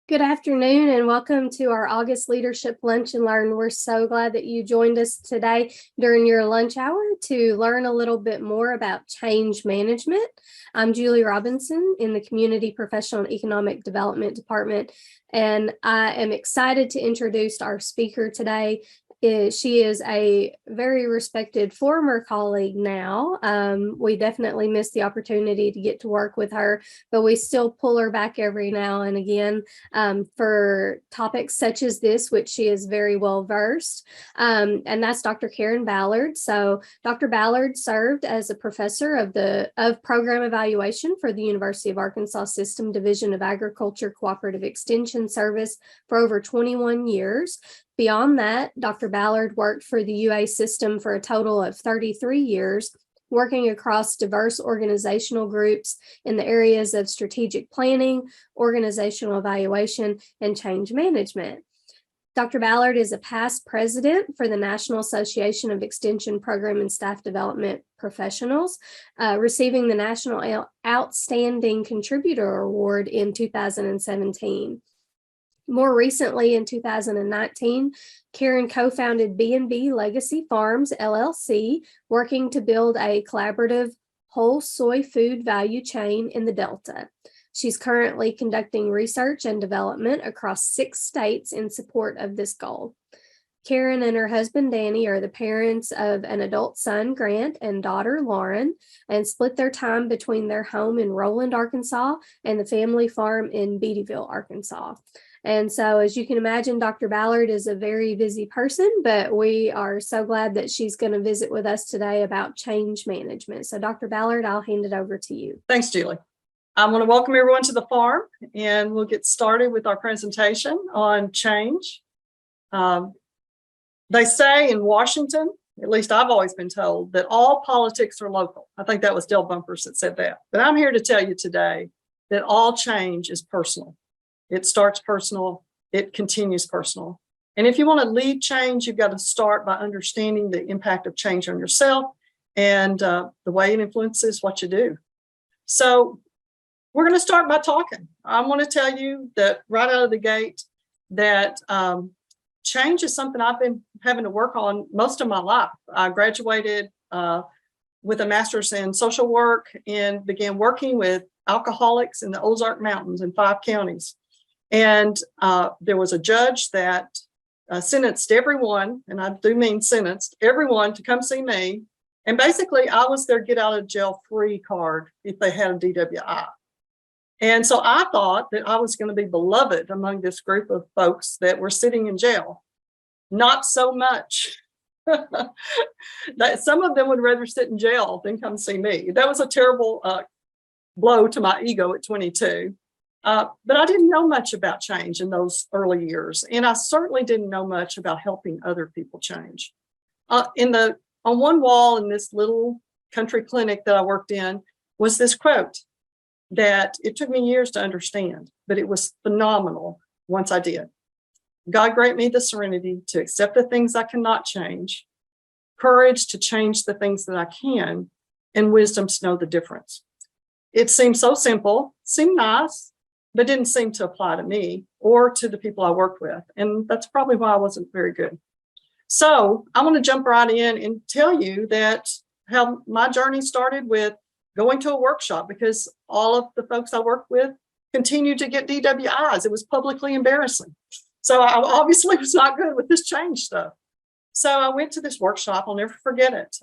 Good afternoon and welcome to our August Leadership Lunch and Learn. We're so glad that you joined us today during your lunch hour to learn a little bit more about change management. I'm Julie Robinson in the Community Professional and Economic Development Department, and I am excited to introduce our speaker today. She is a very respected former colleague now. We definitely missed the opportunity to get to work with her, but we still pull her back every now and again for topics such as this, which she is very well versed. And that's Dr. Karen Ballard. So Dr. Ballard served as a professor of program evaluation for the University of Arkansas System Division of Agriculture Cooperative Extension Service for over 21 years. Beyond that, Dr. Ballard worked for the UA system for a total of 33 years, working across diverse organizational groups in the areas of strategic planning, organizational evaluation, and change management. Dr. Ballard is a past president for the National Association of Extension Program and Staff Development Professionals, receiving the National Outstanding Contributor Award in 2017. More recently, in 2019, Karen co-founded B&B Legacy Farms, LLC, working to build a collaborative whole soy food value chain in the Delta. She's currently conducting research and development across 6 states in support of this goal. Karen and her husband, Danny, are the parents of an adult son, Grant, and daughter, Lauren, and split their time between their home in Roland, Arkansas, and the family farm in Beattyville, Arkansas. And so, as you can imagine, Dr. Ballard is a very busy person, but we are so glad that she's going to visit with us today about change management. So, Dr. Ballard, I'll hand it over to you. Thanks, Julie. I want to welcome everyone to the farm, and we'll get started with our presentation on change. They say in Washington, at least I've always been told, that all politics are local. I think that was Del Bumpers that said that. But I'm here to tell you today that all change is personal. It starts personal, it continues personal. And if you want to lead change, you've got to start by understanding the impact of change on yourself and the way it influences what you do. So we're going to start by talking. I want to tell you that right out of the gate that change is something I've been having to work on most of my life. I graduated with a master's in social work and began working with alcoholics in the Ozark Mountains in 5 counties. And there was a judge that sentenced everyone, and I do mean sentenced everyone, to come see me. And basically, I was their get out of jail free card if they had a DWI. And so I thought that I was going to be beloved among this group of folks that were sitting in jail. Not so much. That some of them would rather sit in jail than come see me. That was a terrible blow to my ego at 22. But I didn't know much about change in those early years. And I certainly didn't know much about helping other people change. On one wall in this little country clinic that I worked in was this quote that it took me years to understand, but it was phenomenal once I did. God grant me the serenity to accept the things I cannot change, courage to change the things that I can, and wisdom to know the difference. It seemed so simple, seemed nice, but didn't seem to apply to me or to the people I worked with. And that's probably why I wasn't very good. So I want to jump right in and tell you that how my journey started with going to a workshop, because all of the folks I worked with continued to get DWIs. It was publicly embarrassing. So I obviously was not good with this change stuff. So I went to this workshop. I'll never forget it.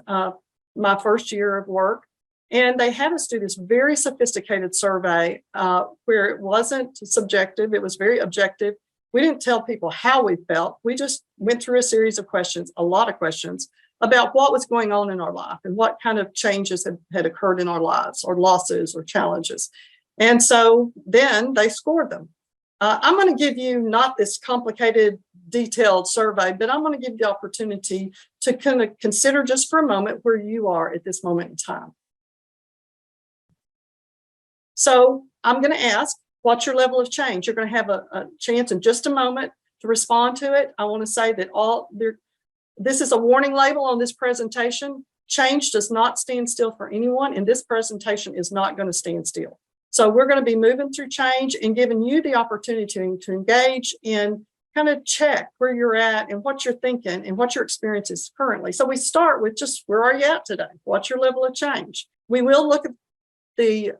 My first year of work. And they had us do this very sophisticated survey where it wasn't subjective. It was very objective. We didn't tell people how we felt. We just went through a series of questions, a lot of questions, about what was going on in our life and what kind of changes had occurred in our lives, or losses or challenges. And so then they scored them. I'm going to give you not this complicated, detailed survey, but I'm going to give you the opportunity to kind of consider just for a moment where you are at this moment in time. So I'm going to ask, what's your level of change? You're going to have a chance in just a moment to respond to it. I want to say that this is a warning label on this presentation. Change does not stand still for anyone, and this presentation is not going to stand still. So we're going to be moving through change and giving you the opportunity to engage in kind of check where you're at and what you're thinking and what your experience is currently. So we start with just where are you at today? What's your level of change? We will look at the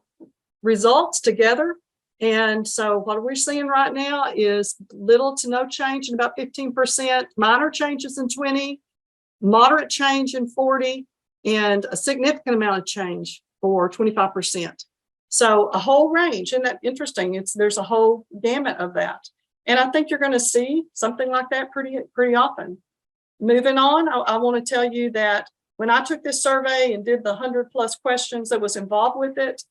results together. And so what we're seeing right now is little to no change in about 15%, minor changes in 20, moderate change in 40, and a significant amount of change for 25%. So a whole range. Isn't that interesting? There's a whole gamut of that. And I think you're going to see something like that pretty often. Moving on, I want to tell you that when I took this survey and did the 100+ questions that was involved with it,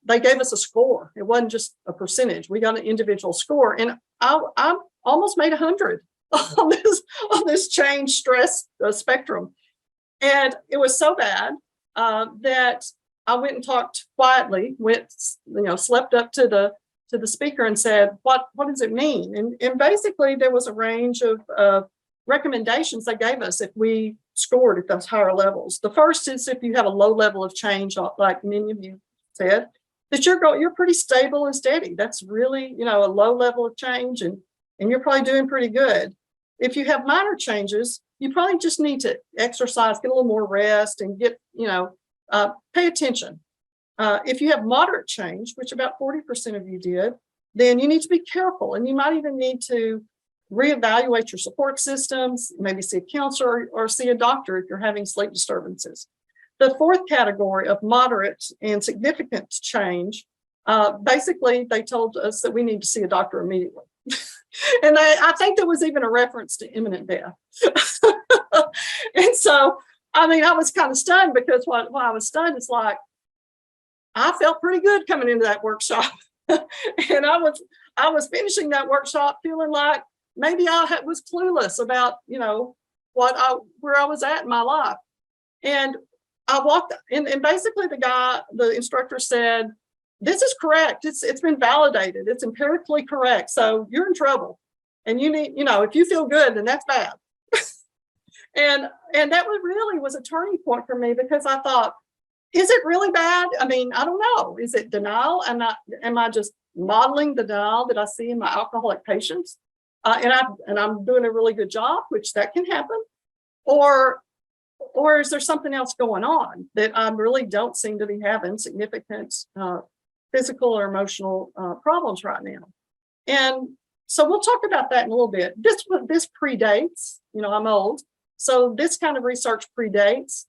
they gave us a score. It wasn't just a percentage. We got an individual score, and I almost made 100 on this change stress spectrum. And it was so bad that I went and talked quietly, slept up to the speaker and said, what does it mean? And basically there was a range of recommendations they gave us if we scored at those higher levels. The first is if you have a low level of change, like many of you said, that you're pretty stable and steady. That's really, a low level of change, and you're probably doing pretty good. If you have minor changes, you probably just need to exercise, get a little more rest, and pay attention. If you have moderate change, which about 40% of you did, then you need to be careful, and you might even need to reevaluate your support systems, maybe see a counselor or see a doctor if you're having sleep disturbances. The fourth category of moderate and significant change, basically they told us that we need to see a doctor immediately. And I think there was even a reference to imminent death. And so, I was kind of stunned, because why I was stunned is like, I felt pretty good coming into that workshop. And I was finishing that workshop feeling like maybe I was clueless about, where I was at in my life. And I walked in, and basically the instructor said, this is correct. It's been validated. It's empirically correct. So you're in trouble. And you need, if you feel good, then that's bad. And that really was a turning point for me, because I thought, is it really bad? I don't know. Is it denial? Am I just modeling the denial that I see in my alcoholic patients? And I'm doing a really good job, which that can happen. Or is there something else going on that I really don't seem to be having significant physical or emotional problems right now? And so we'll talk about that in a little bit. This predates, I'm old. So this kind of research predates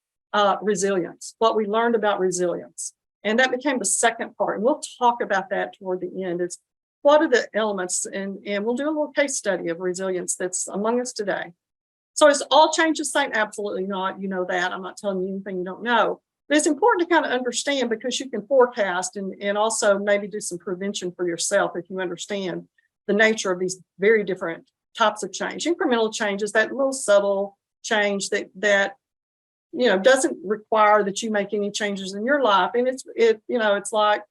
resilience, what we learned about resilience. And that became the second part. And we'll talk about that toward the end. It's what are the elements, and we'll do a little case study of resilience that's among us today. So is all change the same? Absolutely not. You know that. I'm not telling you anything you don't know. But it's important to kind of understand, because you can forecast and also maybe do some prevention for yourself if you understand the nature of these very different types of change. Incremental change is that little subtle change that doesn't require that you make any changes in your life. And it's like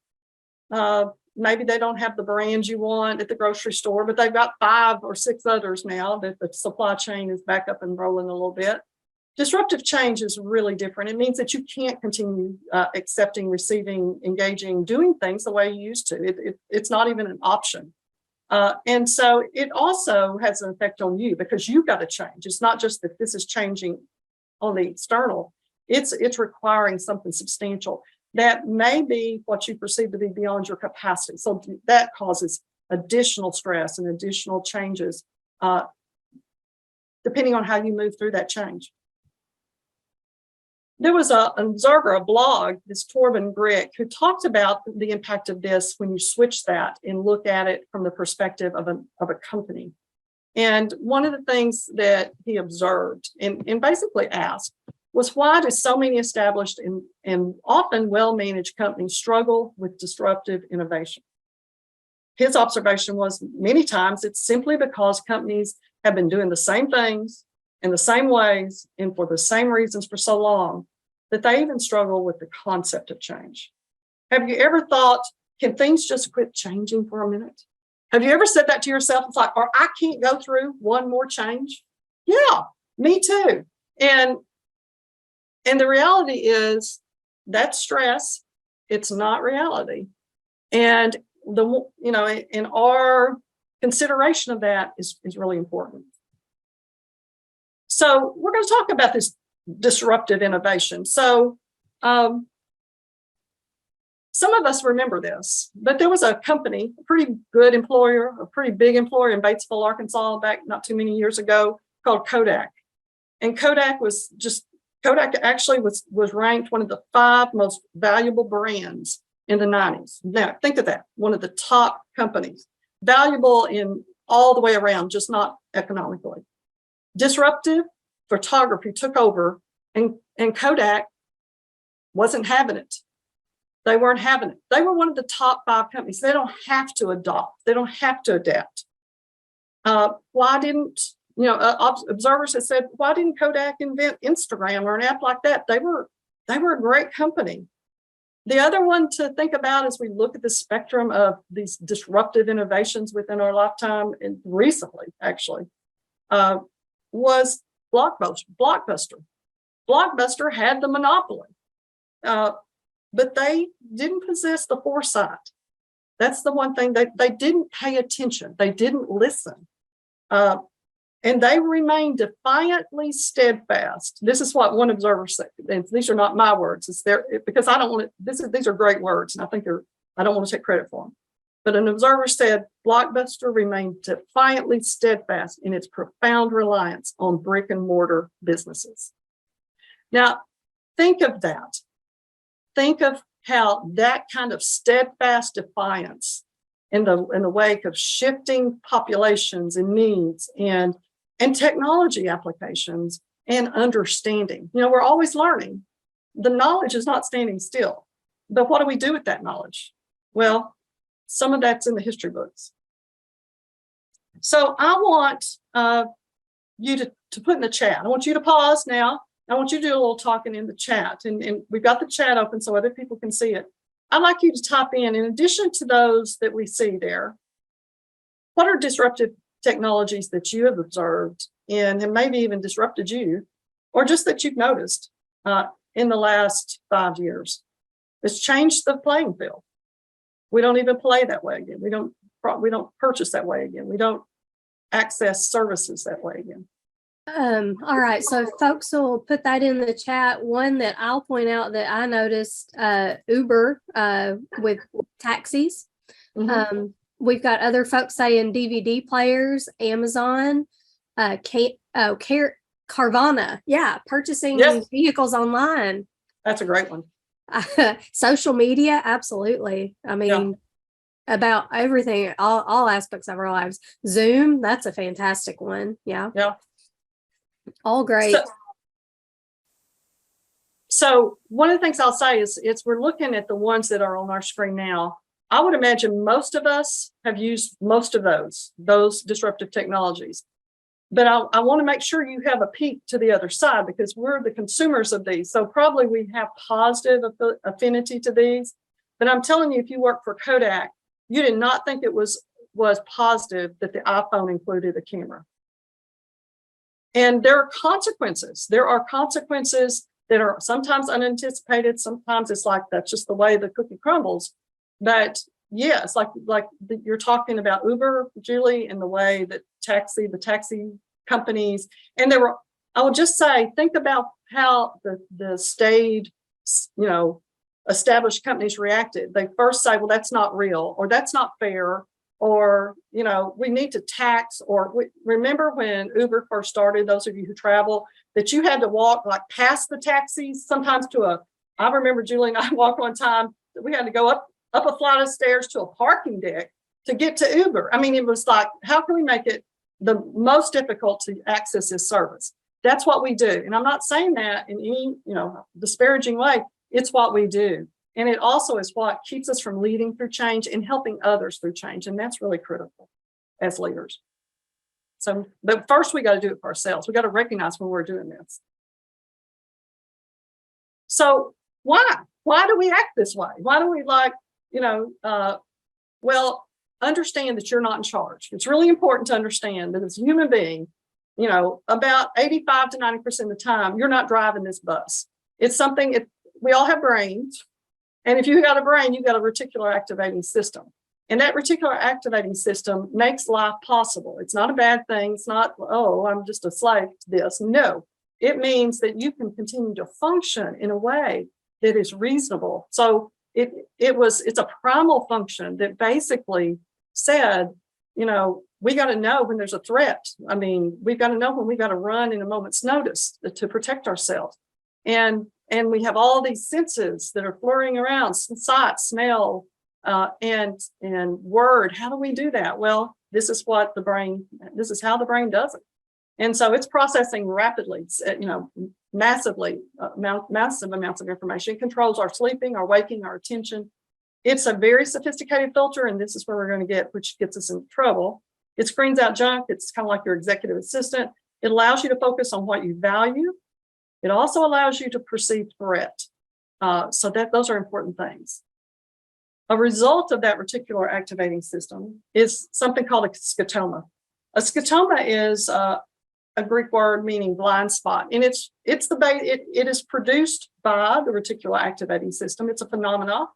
maybe they don't have the brands you want at the grocery store, but they've got 5 or 6 others now that the supply chain is back up and rolling a little bit. Disruptive change is really different. It means that you can't continue accepting, receiving, engaging, doing things the way you used to. It's not even an option. And so it also has an effect on you, because you've got to change. It's not just that this is changing on the external. It's requiring something substantial that may be what you perceive to be beyond your capacity. So that causes additional stress and additional changes, depending on how you move through that change. There was an observer, a blog, this Torben Grick, who talked about the impact of this when you switch that and look at it from the perspective of a company. And one of the things that he observed and basically asked was, why do so many established and often well-managed companies struggle with disruptive innovation? His observation was, many times it's simply because companies have been doing the same things in the same ways and for the same reasons for so long that they even struggle with the concept of change. Have you ever thought, can things just quit changing for a minute? Have you ever said that to yourself? It's like, or I can't go through one more change? Yeah, me too. And the reality is that's stress. It's not reality. And in our consideration of that is really important. So we're going to talk about this disruptive innovation. So some of us remember this, but there was a company, a pretty good employer, a pretty big employer in Batesville, Arkansas, back not too many years ago, called Kodak. And Kodak actually was ranked one of the 5 most valuable brands in the 90s. Now, think of that, one of the top companies, valuable in all the way around, just not economically. Disruptive photography took over, and Kodak wasn't having it. They weren't having it. They were one of the top 5 companies. They don't have to adopt. They don't have to adapt. Why didn't, observers have said, why didn't Kodak invent Instagram or an app like that? They were a great company. The other one to think about as we look at the spectrum of these disruptive innovations within our lifetime, and recently actually, was Blockbuster. Blockbuster had the monopoly, but they didn't possess the foresight. That's the one thing, they didn't pay attention. They didn't listen. And they remained defiantly steadfast. This is what one observer said. And these are not my words. It's there because I don't want to. These are great words, and I don't want to take credit for them. But an observer said Blockbuster remained defiantly steadfast in its profound reliance on brick and mortar businesses. Now, think of that. Think of how that kind of steadfast defiance in the wake of shifting populations and needs and technology applications and understanding. We're always learning. The knowledge is not standing still. But what do we do with that knowledge? Well, some of that's in the history books. So I want you to put in the chat. I want you to pause now. I want you to do a little talking in the chat. And we've got the chat open so other people can see it. I'd like you to type in addition to those that we see there, what are disruptive technologies that you have observed and maybe even disrupted you, or just that you've noticed in the last 5 years? It's changed the playing field. We don't even play that way again. We don't purchase that way again. We don't access services that way again. All right, so folks will put that in the chat. One that I'll point out that I noticed, Uber with taxis. Mm-hmm. We've got other folks saying DVD players, Amazon, Carvana. Yeah, purchasing vehicles online. That's a great one. Social media, absolutely. I mean, about everything, all aspects of our lives. Zoom, that's a fantastic one. Yeah. All great. So one of the things I'll say is we're looking at the ones that are on our screen now. I would imagine most of us have used most of those disruptive technologies. But I want to make sure you have a peek to the other side because we're the consumers of these. So probably we have positive affinity to these. But I'm telling you, if you work for Kodak, you did not think it was positive that the iPhone included a camera. And there are consequences. There are consequences that are sometimes unanticipated. Sometimes it's like that's just the way the cookie crumbles. But yes, like you're talking about Uber, Julie, and the way that the taxi companies, and I will just say, think about how the staid, established companies reacted. They first say, well, that's not real, or that's not fair, or, we need to tax, remember when Uber first started, those of you who travel, that you had to walk like past the taxis, sometimes I remember Julie and I walked one time, we had to go up a flight of stairs to a parking deck to get to Uber. I mean, it was like, how can we make it the most difficult to access this service? That's what we do. And I'm not saying that in any, disparaging way. It's what we do. And it also is what keeps us from leading through change and helping others through change. And that's really critical as leaders. So, but first we got to do it for ourselves. We got to recognize when we're doing this. So why do we act this way? Why do we understand that you're not in charge. It's really important to understand that as a human being, about 85 to 90% of the time, you're not driving this bus. It's something, we all have brains, And if you got a brain, you got a reticular activating system. And that reticular activating system makes life possible. It's not a bad thing. It's not, oh, I'm just a slave to this. No, it means that you can continue to function in a way that is reasonable. So it's a primal function that basically said, you know, we got to know when there's a threat. I mean, we've got to know when we got to run in a moment's notice to protect ourselves. And we have all these senses that are flurrying around, sight, smell, and word. How do we do that? Well, this is how the brain does it. And so it's processing rapidly, you know, massive amounts of information. It controls our sleeping, our waking, our attention. It's a very sophisticated filter, and this is where we're going to get, which gets us in trouble. It screens out junk. It's kind of like your executive assistant. It allows you to focus on what you value. It also allows you to perceive threat. So those are important things. A result of that reticular activating system is something called a scotoma. A scotoma is a Greek word meaning blind spot, and it is produced by the reticular activating system. It's a phenomenon,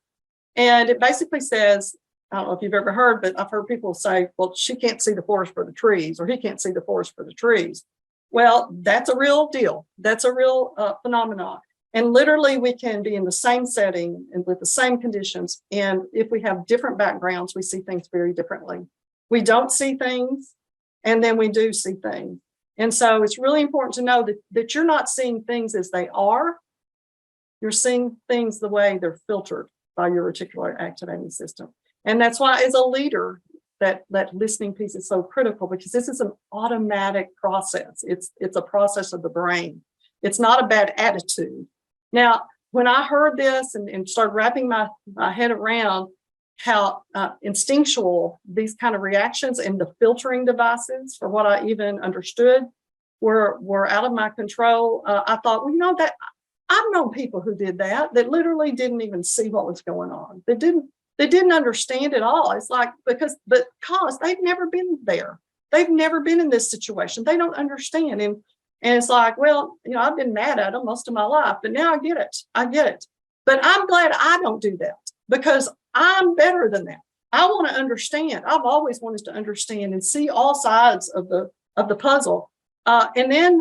and it basically says, I don't know if you've ever heard, but I've heard people say, well, she can't see the forest for the trees, or he can't see the forest for the trees. Well, that's a real deal. That's a real phenomenon. And literally we can be in the same setting and with the same conditions. And if we have different backgrounds, we see things very differently. We don't see things, and then we do see things. And so it's really important to know that you're not seeing things as they are. You're seeing things the way they're filtered by your reticular activating system. And that's why as a leader, that listening piece is so critical, because this is an automatic process. It's a process of the brain. It's not a bad attitude. Now, when I heard this and started wrapping my head around how instinctual these kind of reactions and the filtering devices, for what I even understood, were out of my control, I thought, well, you know, that I've known people who did that literally didn't even see what was going on. They didn't understand at all. It's like, because they've never been there. They've never been in this situation. They don't understand. And it's like, well, you know, I've been mad at them most of my life, but now I get it. But I'm glad I don't do that, because I'm better than that. I want to understand. I've always wanted to understand and see all sides of the puzzle. And then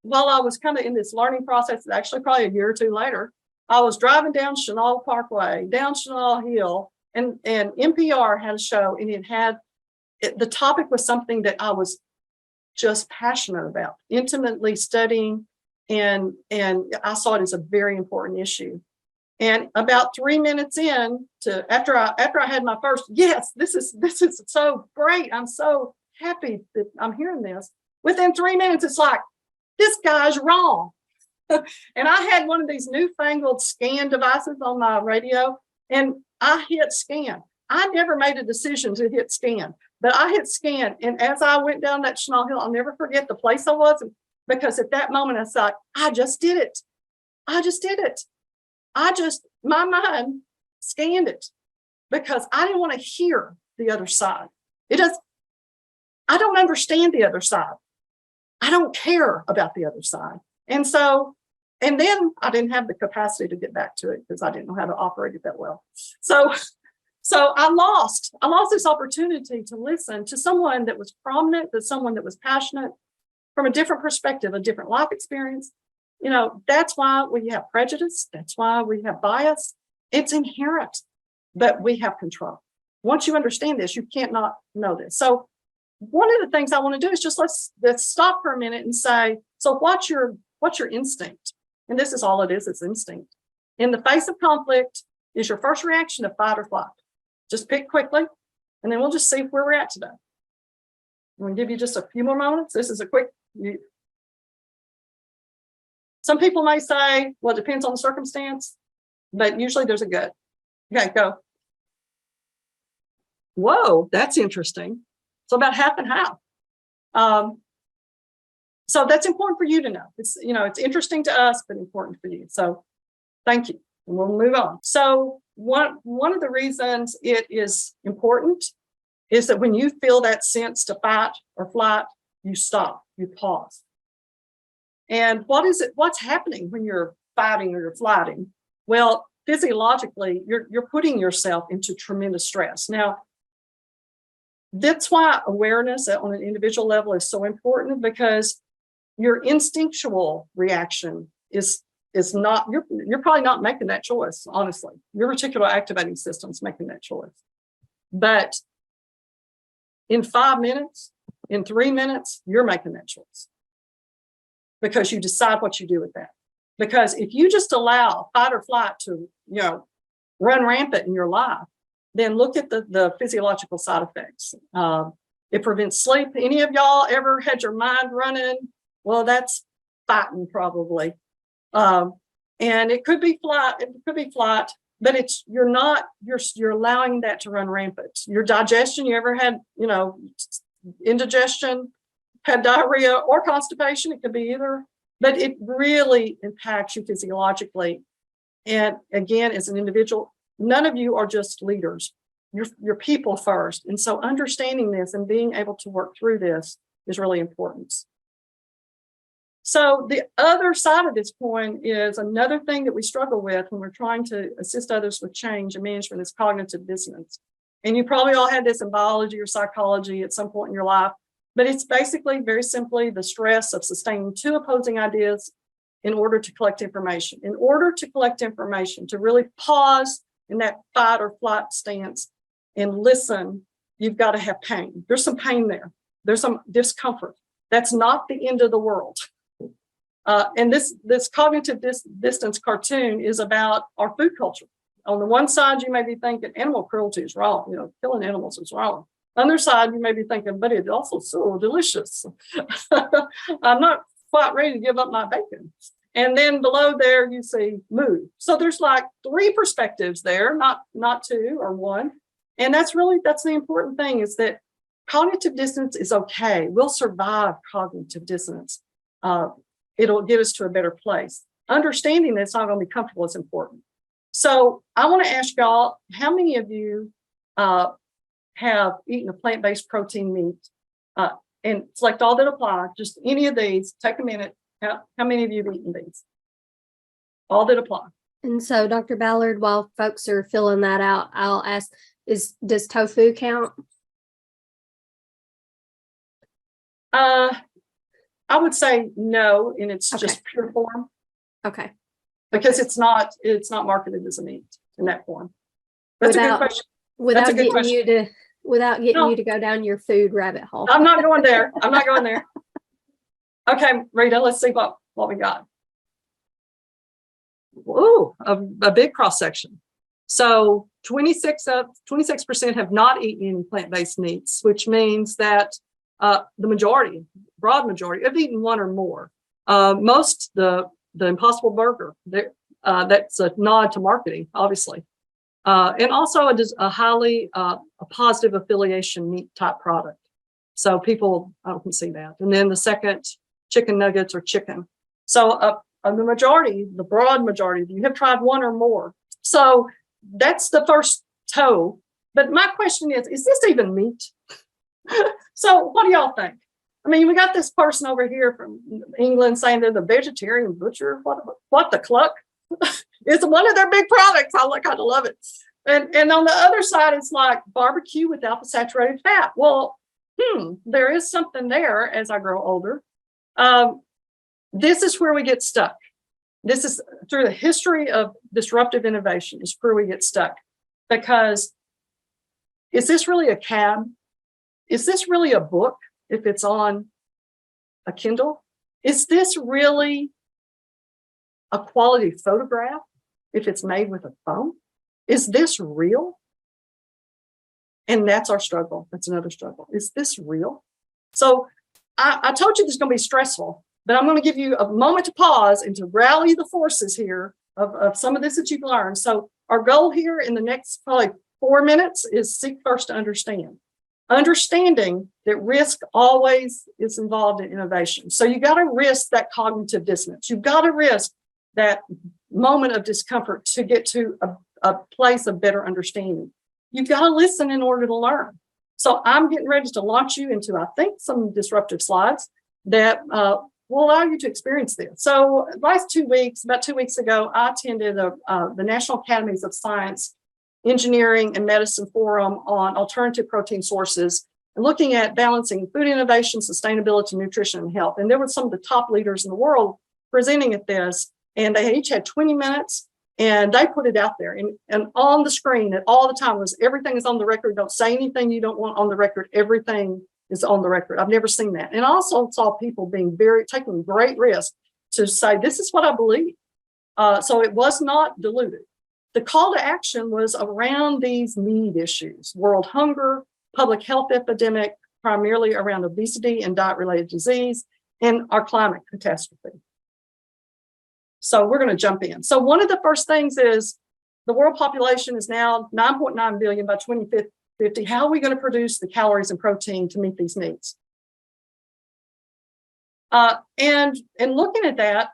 while I was kind of in this learning process, actually probably a year or two later, I was driving down Chenal Parkway, down Chenal Hill, and NPR had a show, and the topic was something that I was just passionate about, intimately studying, and I saw it as a very important issue. And about 3 minutes in to after I had my first, yes, this is so great. I'm so happy that I'm hearing this. Within 3 minutes, it's like, this guy's wrong. And I had one of these newfangled scan devices on my radio, and I hit scan. I never made a decision to hit scan, but I hit scan. And as I went down that Chenal Hill, I'll never forget the place I was, because at that moment I thought, I just did it. My mind scanned it, because I didn't want to hear the other side. I don't understand the other side. I don't care about the other side. And then I didn't have the capacity to get back to it, because I didn't know how to operate it that well. So I lost this opportunity to listen to someone that was prominent, to someone that was passionate from a different perspective, a different life experience. You know, that's why we have prejudice. That's why we have bias. It's inherent, but we have control. Once you understand this, you can't not know this. So one of the things I want to do is just let's stop for a minute and say, so what's your instinct? And this is all it is, it's instinct. In the face of conflict, is your first reaction to fight or flight? Just pick quickly, and then we'll just see where we're at today. I'm going to give you just a few more moments. This is a quick. Some people may say, well, it depends on the circumstance, but usually there's a gut. Okay, go. Whoa, that's interesting. So about half and half. So that's important for you to know. It's interesting to us, but important for you. So thank you. And we'll move on. So one of the reasons it is important is that when you feel that sense to fight or flight, you stop, you pause. And what's happening when you're fighting or you're flighting? Well, physiologically, you're putting yourself into tremendous stress. Now, that's why awareness on an individual level is so important, because your instinctual reaction is not, you're probably not making that choice, honestly. Your reticular activating system is making that choice. But in 5 minutes, in 3 minutes, you're making that choice, because you decide what you do with that. Because if you just allow fight or flight to, run rampant in your life, then look at the physiological side effects. It prevents sleep. Any of y'all ever had your mind running? Well, that's fighting probably. And it could be flight, but you're allowing that to run rampant. Your digestion, you ever had, indigestion, had diarrhea or constipation? It could be either, but it really impacts you physiologically. And again, as an individual, none of you are just leaders. You're people first. And so understanding this and being able to work through this is really important. So the other side of this coin is another thing that we struggle with when we're trying to assist others with change and management is cognitive dissonance. And you probably all had this in biology or psychology at some point in your life, but it's basically very simply the stress of sustaining two opposing ideas in order to collect information. In order to collect information, to really pause in that fight or flight stance and listen, you've got to have pain. There's some pain there. There's some discomfort. That's not the end of the world. And this cognitive distance cartoon is about our food culture. On the one side, you may be thinking animal cruelty is wrong, killing animals is wrong. On the other side, you may be thinking, but it's also so delicious. I'm not quite ready to give up my bacon. And then below there, you see mood. So there's like 3 perspectives there, not 2 or 1. And that's the important thing, is that cognitive dissonance is okay. We'll survive cognitive dissonance. It'll get us to a better place. Understanding that it's not going to be comfortable is important. So I want to ask y'all, how many of you have eaten a plant-based protein meat? And select all that apply, just any of these, take a minute. How many of you have eaten these? All that apply. And so, Dr. Ballard, while folks are filling that out, I'll ask, does tofu count? I would say no, in its just pure form. Okay. Because it's not marketed as a meat in that form. That's a good question. Without getting you to go down your food rabbit hole. I'm not going there. Okay, Rita, let's see what we got. Ooh, a big cross section. So 26% have not eaten any plant-based meats, which means that the broad majority, have eaten 1 or more. Most, the Impossible Burger, that's a nod to marketing, obviously. And also a highly a positive affiliation meat type product. So people can see that. And then the second, chicken nuggets or chicken. So the broad majority of you have tried 1 or more. So that's the first toe. But my question is this even meat? So what do y'all think? I mean, we got this person over here from England saying they're the vegetarian butcher. What the cluck? It's one of their big products. I kind of love it. And on the other side, it's like barbecue without the saturated fat. Well, there is something there as I grow older. This is where we get stuck. This is through the history of disruptive innovation is where we get stuck. Because is this really a cab? Is this really a book if it's on a Kindle? Is this really a quality photograph if it's made with a phone? Is this real? And that's our struggle. That's another struggle. Is this real? So I told you this is going to be stressful, but I'm going to give you a moment to pause and to rally the forces here of some of this that you've learned. So our goal here in the next probably 4 minutes is seek first to understand. Understanding that risk always is involved in innovation. So you got to risk that cognitive dissonance. You've got to risk that moment of discomfort to get to a place of better understanding. You've got to listen in order to learn. So I'm getting ready to launch you into, I think, some disruptive slides that will allow you to experience this. So last 2 weeks, about 2 weeks ago, I attended the National Academies of Science, Engineering, and Medicine Forum on alternative protein sources and looking at balancing food innovation, sustainability, nutrition, and health. And there were some of the top leaders in the world presenting at this, and they each had 20 minutes. And they put it out there, and on the screen at all the time was everything is on the record. Don't say anything you don't want on the record. Everything is on the record. I've never seen that. And I also saw people taking great risk to say, this is what I believe. So it was not diluted. The call to action was around these need issues: world hunger, public health epidemic, primarily around obesity and diet-related disease, and our climate catastrophe. So we're going to jump in. So one of the first things is the world population is now 9.9 billion by 2050. How are we going to produce the calories and protein to meet these needs? And looking at that,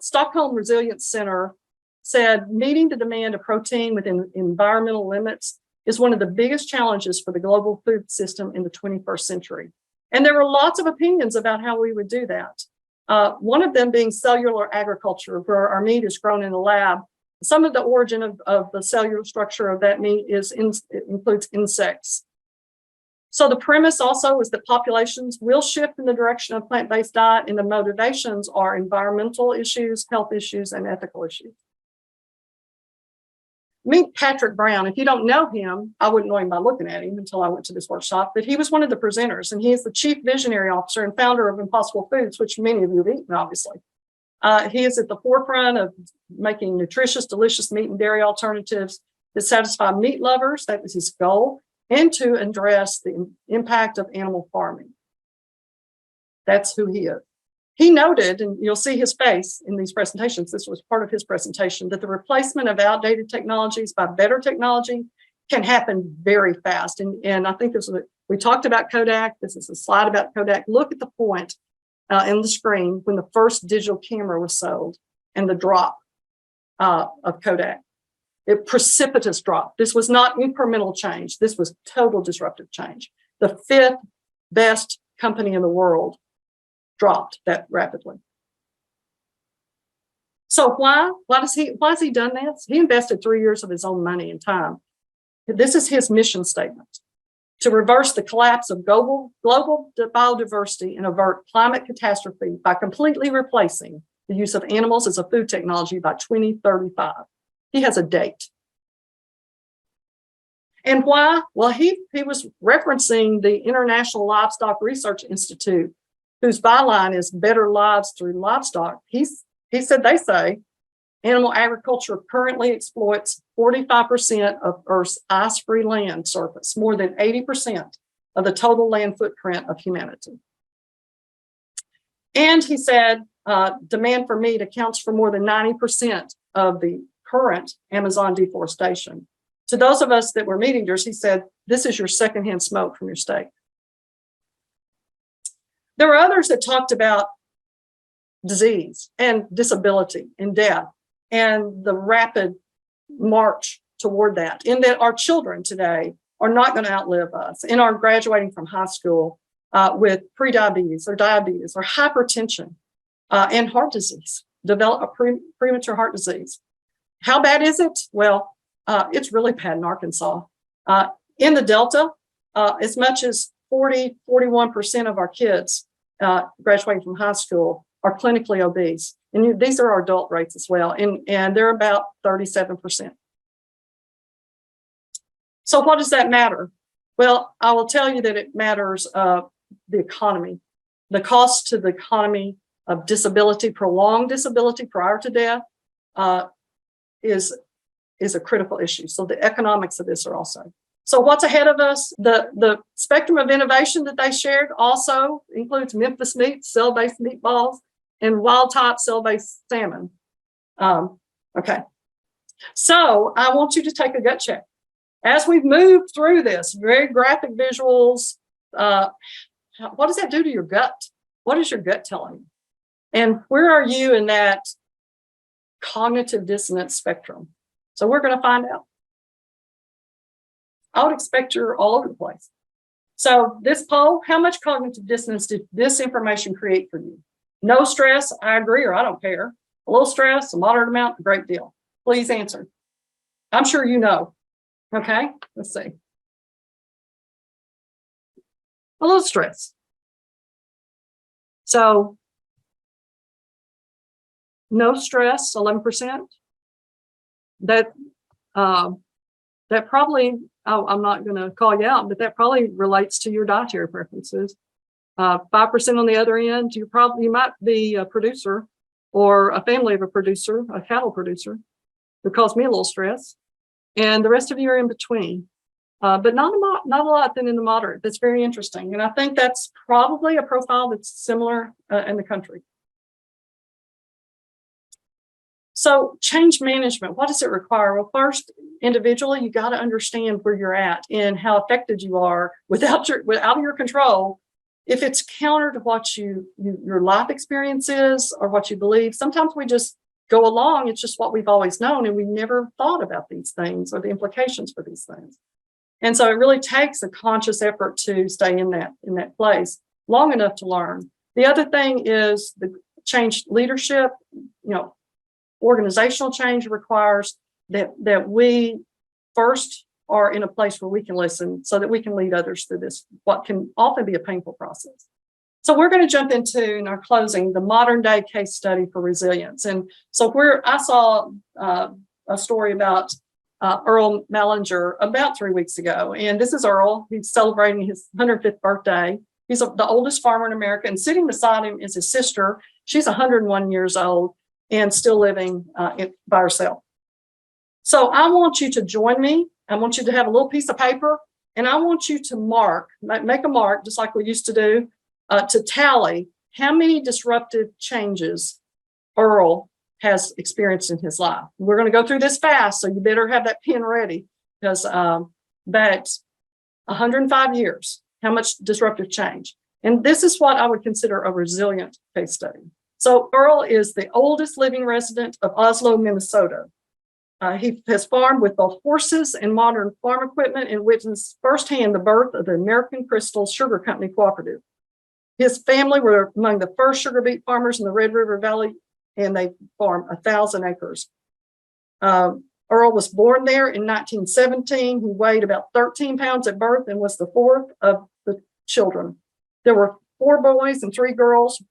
Stockholm Resilience Center said meeting the demand of protein within environmental limits is one of the biggest challenges for the global food system in the 21st century. And there were lots of opinions about how we would do that. One of them being cellular agriculture, where our meat is grown in a lab. Some of the origin of the cellular structure of that meat it includes insects. So the premise also is that populations will shift in the direction of plant-based diet, and the motivations are environmental issues, health issues, and ethical issues. Meet Patrick Brown. If you don't know him, I wouldn't know him by looking at him until I went to this workshop, but he was one of the presenters, and he is the chief visionary officer and founder of Impossible Foods, which many of you have eaten, obviously. He is at the forefront of making nutritious, delicious meat and dairy alternatives that satisfy meat lovers. That was his goal, and to address the impact of animal farming. That's who he is. He noted, and you'll see his face in these presentations, this was part of his presentation, that the replacement of outdated technologies by better technology can happen very fast. And I think we talked about Kodak. This is a slide about Kodak. Look at the point in the screen when the first digital camera was sold and the drop of Kodak. A precipitous drop. This was not incremental change. This was total disruptive change. The 5th best company in the world dropped that rapidly. So why has he done this? He invested 3 years of his own money and time. This is his mission statement: to reverse the collapse of global biodiversity and avert climate catastrophe by completely replacing the use of animals as a food technology by 2035. He has a date. And why? Well, he was referencing the International Livestock Research Institute, whose byline is better lives through livestock. He said, they say, animal agriculture currently exploits 45% of Earth's ice-free land surface, more than 80% of the total land footprint of humanity. And he said, demand for meat accounts for more than 90% of the current Amazon deforestation. To those of us that were meat eaters, he said, this is your secondhand smoke from your steak. There were others that talked about disease and disability and death and the rapid march toward that, in that our children today are not going to outlive us and are graduating from high school with prediabetes or diabetes or hypertension and heart disease, develop a premature heart disease. How bad is it? Well, it's really bad in Arkansas. In the Delta, as much as 41% of our kids graduating from high school are clinically obese. And these are our adult rates as well. And they're about 37%. So what does that matter? Well, I will tell you that it matters the economy. The cost to the economy of disability, prolonged disability prior to death, is a critical issue. So the economics of this are also. So what's ahead of us? The spectrum of innovation that they shared also includes Memphis meat, cell-based meatballs, and wild-type cell-based salmon. Okay. So I want you to take a gut check. As we've moved through this, very graphic visuals, what does that do to your gut? What is your gut telling you? And where are you in that cognitive dissonance spectrum? So we're going to find out. I would expect you're all over the place. So this poll, how much cognitive dissonance did this information create for you? No stress, I agree, or I don't care. A little stress, a moderate amount, a great deal. Please answer. I'm sure you know. Okay, let's see. A little stress. So no stress, 11%. That probably, I'm not going to call you out, but that probably relates to your dietary preferences. 5% on the other end, you might be a producer or a family of a producer, a cattle producer, that caused me a little stress. And the rest of you are in between. But not a lot then in the moderate. That's very interesting. And I think that's probably a profile that's similar in the country. So change management, what does it require? Well, first, individually, you got to understand where you're at and how affected you are without your control. If it's counter to what your life experience is or what you believe, sometimes we just go along. It's just what we've always known, and we never thought about these things or the implications for these things. And so it really takes a conscious effort to stay in that place long enough to learn. The other thing is the change leadership. Organizational change requires that we first are in a place where we can listen so that we can lead others through this, what can often be a painful process. So we're going to jump into, in our closing, the modern day case study for resilience. And so I saw a story about Earl Mellinger about 3 weeks ago. And this is Earl. He's celebrating his 105th birthday. He's the oldest farmer in America. And sitting beside him is his sister. She's 101 years old and still living by herself. So I want you to join me. I want you to have a little piece of paper, and I want you to make a mark, just like we used to do, to tally how many disruptive changes Earl has experienced in his life. We're going to go through this fast, so you better have that pen ready, because that's 105 years, how much disruptive change. And this is what I would consider a resilient case study. So Earl is the oldest living resident of Oslo, Minnesota. He has farmed with both horses and modern farm equipment and witnessed firsthand the birth of the American Crystal Sugar Company Cooperative. His family were among the first sugar beet farmers in the Red River Valley, and they farmed 1,000 acres. Earl was born there in 1917. He weighed about 13 pounds at birth and was the fourth of the children. There were 4 boys and 3 girls.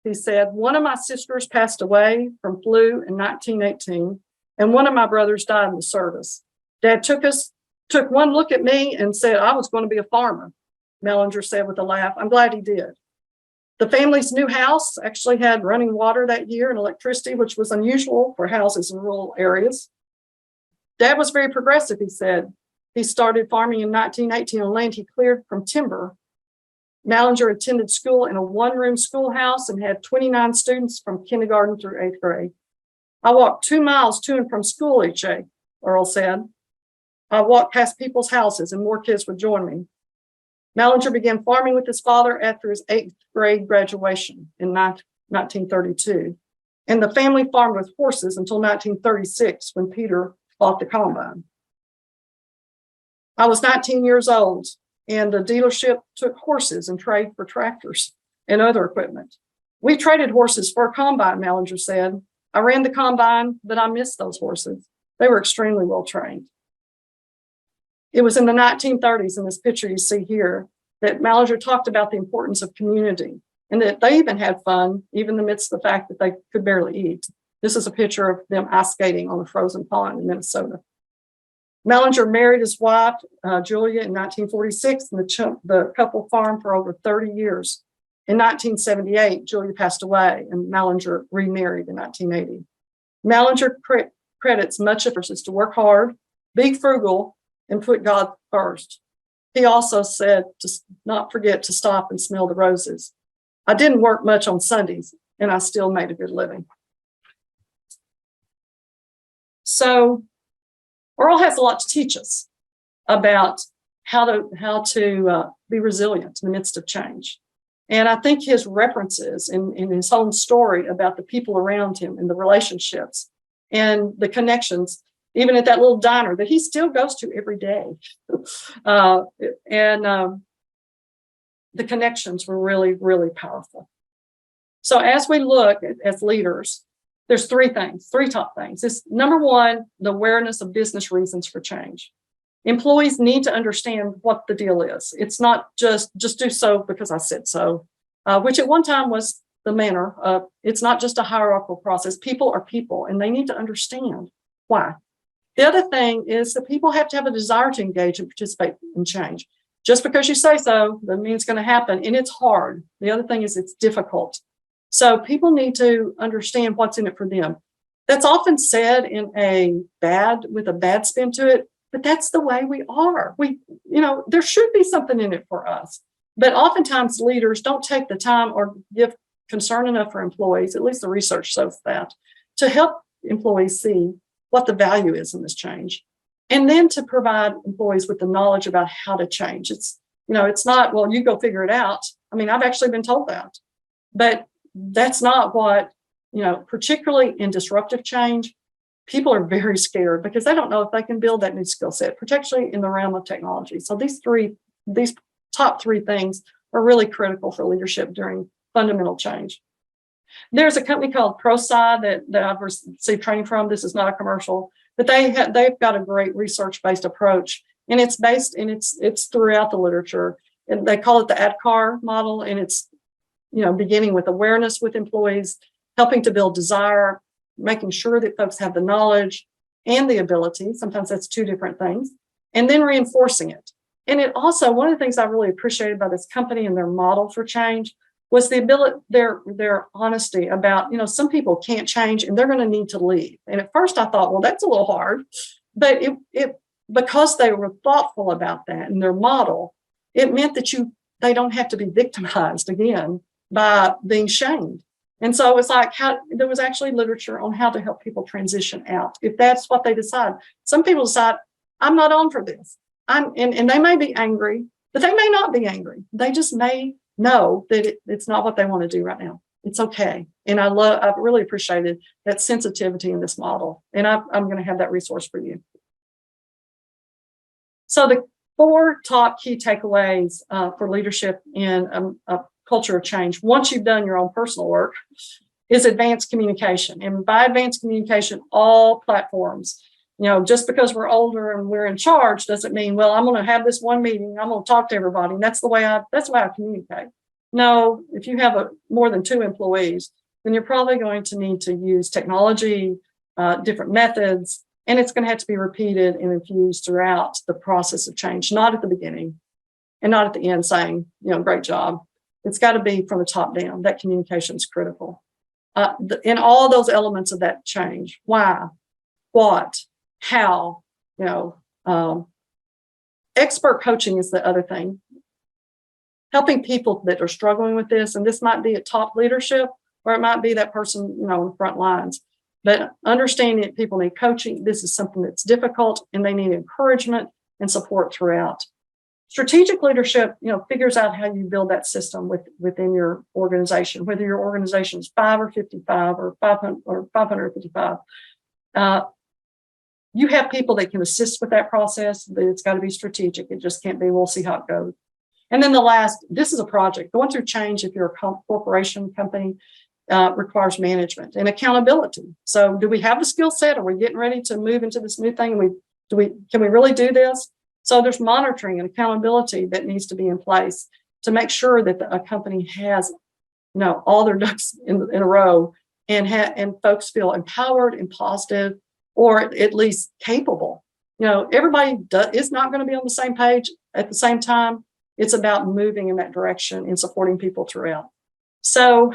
He said, one of my sisters passed away from flu in 1918, and one of my brothers died in the service. Dad took one look at me and said I was going to be a farmer. Mellinger said with a laugh. I'm glad he did. The family's new house actually had running water that year and electricity, which was unusual for houses in rural areas. Dad was very progressive, he said. He started farming in 1918 on land he cleared from timber. Mellinger attended school in a 1-room schoolhouse and had 29 students from kindergarten through 8th grade. I walked 2 miles to and from school each day, Earl said. I walked past people's houses and more kids would join me. Mellinger began farming with his father after his 8th grade graduation in 1932. And the family farmed with horses until 1936 when Peter bought the combine. I was 19 years old, and the dealership took horses and traded for tractors and other equipment. We traded horses for a combine, Mellinger said. I ran the combine, but I missed those horses. They were extremely well trained. It was in the 1930s, in this picture you see here, that Mellinger talked about the importance of community and that they even had fun, even amidst the fact that they could barely eat. This is a picture of them ice skating on a frozen pond in Minnesota. Mellinger married his wife, Julia, in 1946, and the couple farmed for over 30 years. In 1978, Julia passed away, and Mellinger remarried in 1980. Mellinger credits much of this to work hard, be frugal, and put God first. He also said to not forget to stop and smell the roses. I didn't work much on Sundays, and I still made a good living. So Earl has a lot to teach us about how to be resilient in the midst of change. And I think his references in his own story about the people around him and the relationships and the connections, even at that little diner that he still goes to every day. The connections were really, really powerful. So as we look as leaders, there's three top things. This number one, the awareness of business reasons for change. Employees need to understand what the deal is. It's not just do so because I said so, which at one time was the manner. It's not just a hierarchical process. People are people, and they need to understand why. The other thing is that people have to have a desire to engage and participate in change. Just because you say so, that means it's going to happen, and it's hard. The other thing is it's difficult. So people need to understand what's in it for them. That's often said with a bad spin to it, but that's the way we are. There should be something in it for us. But oftentimes leaders don't take the time or give concern enough for employees, at least the research shows that, to help employees see what the value is in this change. And then to provide employees with the knowledge about how to change. It's not, well, you go figure it out. I mean, I've actually been told that. But that's not what, particularly in disruptive change, people are very scared because they don't know if they can build that new skill set, particularly in the realm of technology. So these top three things are really critical for leadership during fundamental change. There's a company called ProSci that I've received training from. This is not a commercial, but they've got a great research-based approach, and it's throughout the literature. And they call it the ADKAR model, and it's beginning with awareness with employees, helping to build desire, making sure that folks have the knowledge and the ability. Sometimes that's two different things, and then reinforcing it. And it also, one of the things I really appreciated by this company and their model for change was the ability, their honesty about, some people can't change and they're going to need to leave. And at first I thought, well, that's a little hard, but because they were thoughtful about that in their model, it meant that they don't have to be victimized again by being shamed. And so it's like there was actually literature on how to help people transition out if that's what they decide. Some people decide, I'm not on for this. And they may be angry, but they may not be angry. They just may know that it's not what they want to do right now. It's okay. And I've really appreciated that sensitivity in this model. And I'm going to have that resource for you. So the 4 top key takeaways for leadership in a culture of change, once you've done your own personal work, is advanced communication. And by advanced communication, all platforms, just because we're older and we're in charge doesn't mean, well, I'm going to have this one meeting, I'm going to talk to everybody, and that's the way I communicate. No, if you have more than 2 employees, then you're probably going to need to use technology, different methods, and it's going to have to be repeated and infused throughout the process of change, not at the beginning and not at the end saying, great job. It's got to be from the top down. That communication is critical. In all those elements of that change, why, what, how, expert coaching is the other thing. Helping people that are struggling with this, and this might be at top leadership, or it might be that person, in the front lines. But understanding that people need coaching, this is something that's difficult, and they need encouragement and support throughout. Strategic leadership, figures out how you build that system within your organization, whether your organization is 5 or 55 or 500 or 555. You have people that can assist with that process, but it's got to be strategic. It just can't be, we'll see how it goes. And then the last, this is a project. Going through change, if you're a corporation company, requires management and accountability. So do we have the skill set? Are we getting ready to move into this new thing? Can we really do this? So there's monitoring and accountability that needs to be in place to make sure that a company has, all their ducks in a row, and folks feel empowered and positive, or at least capable. Everybody is not going to be on the same page at the same time. It's about moving in that direction and supporting people throughout. So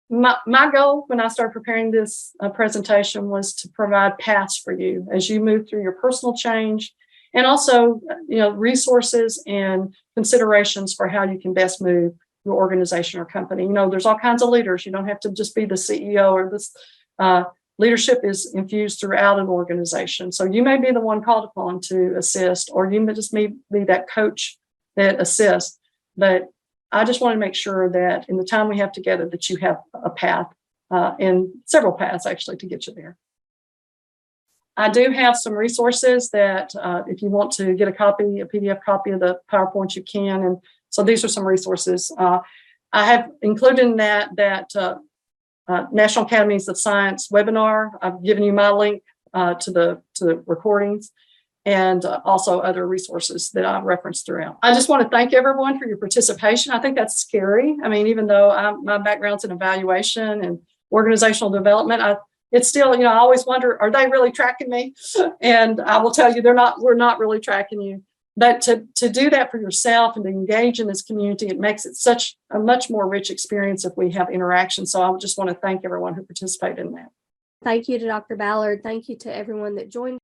my goal when I started preparing this presentation was to provide paths for you as you move through your personal change, and also, resources and considerations for how you can best move your organization or company. There's all kinds of leaders. You don't have to just be the CEO or this. Leadership is infused throughout an organization. So you may be the one called upon to assist, or you may just be that coach that assists. But I just want to make sure that in the time we have together that you have a path, and several paths actually to get you there. I do have some resources that if you want to get a PDF copy of the PowerPoint, you can. And so these are some resources. I have included in that National Academies of Science webinar. I've given you my link to the recordings, and also other resources that I've referenced throughout. I just want to thank everyone for your participation. I think that's scary. I mean, even though my background's in evaluation and organizational development, it's still, I always wonder, are they really tracking me? And I will tell you, we're not really tracking you. But to do that for yourself and to engage in this community, it makes it such a much more rich experience if we have interaction. So I just want to thank everyone who participated in that. Thank you to Dr. Ballard. Thank you to everyone that joined.